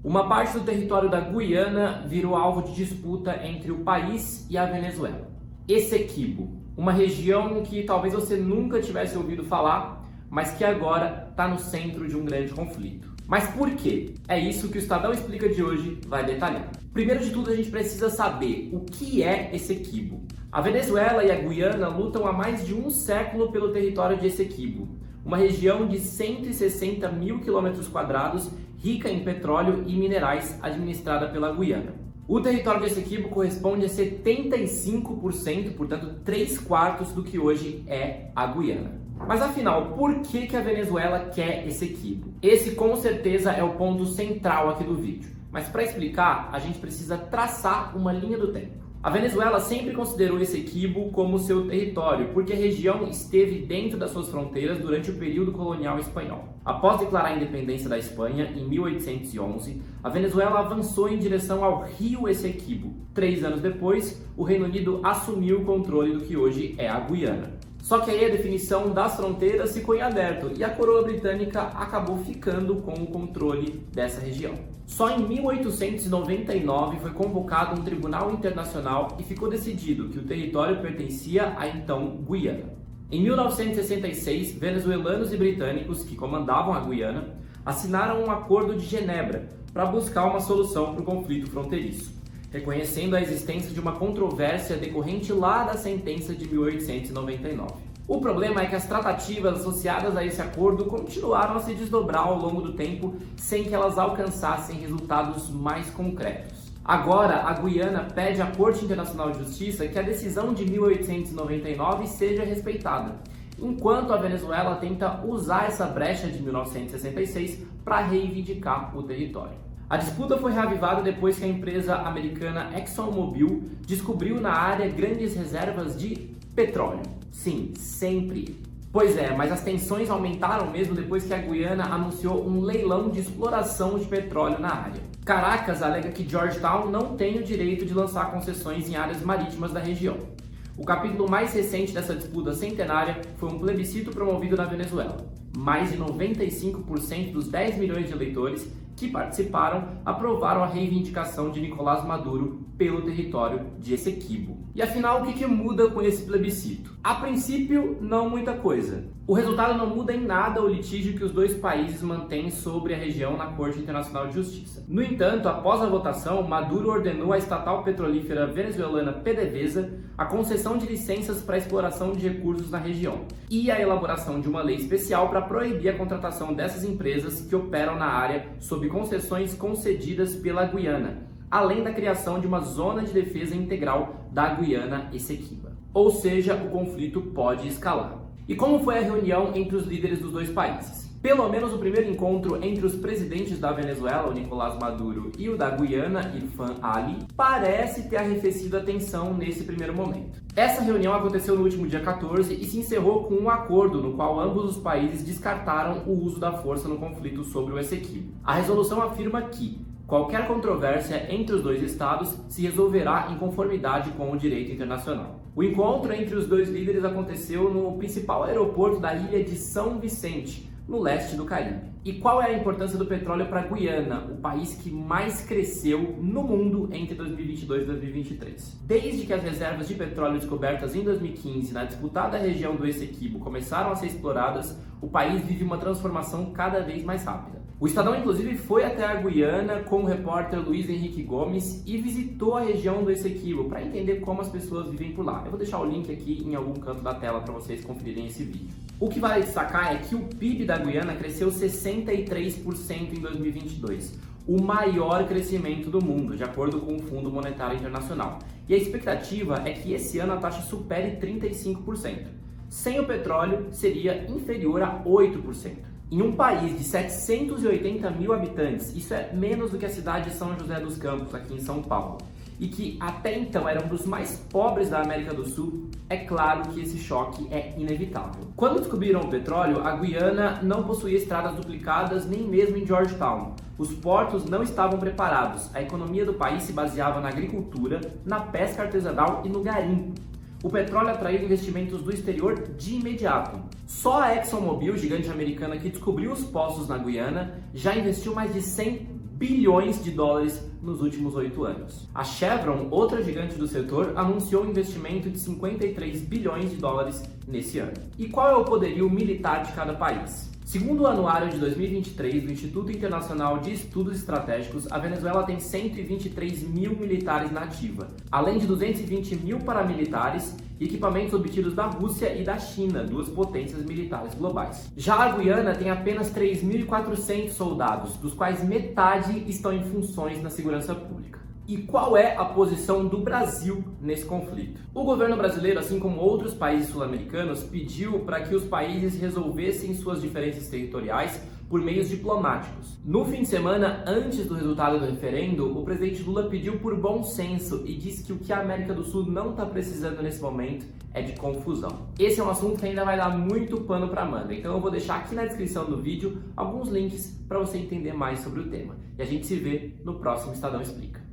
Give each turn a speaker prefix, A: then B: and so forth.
A: Uma parte do território da Guiana virou alvo de disputa entre o país e a Venezuela. Essequibo, uma região que talvez você nunca tivesse ouvido falar, mas que agora está no centro de um grande conflito. Mas por quê? É isso que o Estadão Explica de hoje vai detalhar. Primeiro de tudo, a gente precisa saber o que é Essequibo. A Venezuela e a Guiana lutam há mais de um século pelo território de Essequibo, uma região de 160 mil quilômetros quadrados, rica em petróleo e minerais, administrada pela Guiana. O território de Essequibo corresponde a 75%, portanto 3/4 do que hoje é a Guiana. Mas afinal, por que a Venezuela quer Essequibo? Esse com certeza é o ponto central aqui do vídeo. Mas para explicar, a gente precisa traçar uma linha do tempo. A Venezuela sempre considerou Essequibo como seu território, porque a região esteve dentro das suas fronteiras durante o período colonial espanhol. Após declarar a independência da Espanha, em 1811, a Venezuela avançou em direção ao rio Essequibo. 3 anos depois, o Reino Unido assumiu o controle do que hoje é a Guiana. Só que aí a definição das fronteiras ficou em aberto e a coroa britânica acabou ficando com o controle dessa região. Só em 1899 foi convocado um tribunal internacional e ficou decidido que o território pertencia à então Guiana. Em 1966, venezuelanos e britânicos que comandavam a Guiana assinaram um acordo de Genebra para buscar uma solução para o conflito fronteiriço, reconhecendo a existência de uma controvérsia decorrente lá da sentença de 1899. O problema é que as tratativas associadas a esse acordo continuaram a se desdobrar ao longo do tempo sem que elas alcançassem resultados mais concretos. Agora, a Guiana pede à Corte Internacional de Justiça que a decisão de 1899 seja respeitada, enquanto a Venezuela tenta usar essa brecha de 1966 para reivindicar o território. A disputa foi reavivada depois que a empresa americana ExxonMobil descobriu na área grandes reservas de petróleo. Sim, sempre. Pois é, mas as tensões aumentaram mesmo depois que a Guiana anunciou um leilão de exploração de petróleo na área. Caracas alega que Georgetown não tem o direito de lançar concessões em áreas marítimas da região. O capítulo mais recente dessa disputa centenária foi um plebiscito promovido na Venezuela. Mais de 95% dos 10 milhões de eleitores que participaram aprovaram a reivindicação de Nicolás Maduro pelo território de Essequibo. E afinal, o que muda com esse plebiscito? A princípio, não muita coisa. O resultado não muda em nada o litígio que os dois países mantêm sobre a região na Corte Internacional de Justiça. No entanto, após a votação, Maduro ordenou à estatal petrolífera venezuelana PDVSA a concessão de licenças para a exploração de recursos na região e a elaboração de uma lei especial para proibir a contratação dessas empresas que operam na área sob concessões concedidas pela Guiana, além da criação de uma zona de defesa integral da Guiana Essequiba. Ou seja, o conflito pode escalar. E como foi a reunião entre os líderes dos dois países? Pelo menos o primeiro encontro entre os presidentes da Venezuela, o Nicolás Maduro, e o da Guiana, Irfan Ali, parece ter arrefecido a tensão nesse primeiro momento. Essa reunião aconteceu no último dia 14 e se encerrou com um acordo no qual ambos os países descartaram o uso da força no conflito sobre o Essequibo. A resolução afirma que qualquer controvérsia entre os dois estados se resolverá em conformidade com o direito internacional. O encontro entre os dois líderes aconteceu no principal aeroporto da ilha de São Vicente, no leste do Caribe. E qual é a importância do petróleo para a Guiana, o país que mais cresceu no mundo entre 2022 e 2023? Desde que as reservas de petróleo descobertas em 2015 na disputada região do Essequibo começaram a ser exploradas, o país vive uma transformação cada vez mais rápida. O Estadão, inclusive, foi até a Guiana com o repórter Luiz Henrique Gomes e visitou a região do Essequibo para entender como as pessoas vivem por lá. Eu vou deixar o link aqui em algum canto da tela para vocês conferirem esse vídeo. O que vale destacar é que o PIB da Guiana cresceu 63% em 2022, o maior crescimento do mundo, de acordo com o Fundo Monetário Internacional. E a expectativa é que esse ano a taxa supere 35%. Sem o petróleo, seria inferior a 8%. Em um país de 780 mil habitantes, isso é menos do que a cidade de São José dos Campos, aqui em São Paulo, e que até então era um dos mais pobres da América do Sul, é claro que esse choque é inevitável. Quando descobriram o petróleo, a Guiana não possuía estradas duplicadas nem mesmo em Georgetown. Os portos não estavam preparados, a economia do país se baseava na agricultura, na pesca artesanal e no garimpo. O petróleo atraiu investimentos do exterior de imediato. Só a ExxonMobil, gigante americana que descobriu os poços na Guiana, já investiu mais de 100 bilhões de dólares nos últimos 8 anos. A Chevron, outra gigante do setor, anunciou um investimento de 53 bilhões de dólares nesse ano. E qual é o poderio militar de cada país? Segundo o anuário de 2023 do Instituto Internacional de Estudos Estratégicos, a Venezuela tem 123 mil militares na ativa, além de 220 mil paramilitares e equipamentos obtidos da Rússia e da China, duas potências militares globais. Já a Guiana tem apenas 3.400 soldados, dos quais metade estão em funções na segurança pública. E qual é a posição do Brasil nesse conflito? O governo brasileiro, assim como outros países sul-americanos, pediu para que os países resolvessem suas diferenças territoriais por meios diplomáticos. No fim de semana, antes do resultado do referendo, o presidente Lula pediu por bom senso e disse que o que a América do Sul não está precisando nesse momento é de confusão. Esse é um assunto que ainda vai dar muito pano para manga, então eu vou deixar aqui na descrição do vídeo alguns links para você entender mais sobre o tema. E a gente se vê no próximo Estadão Explica.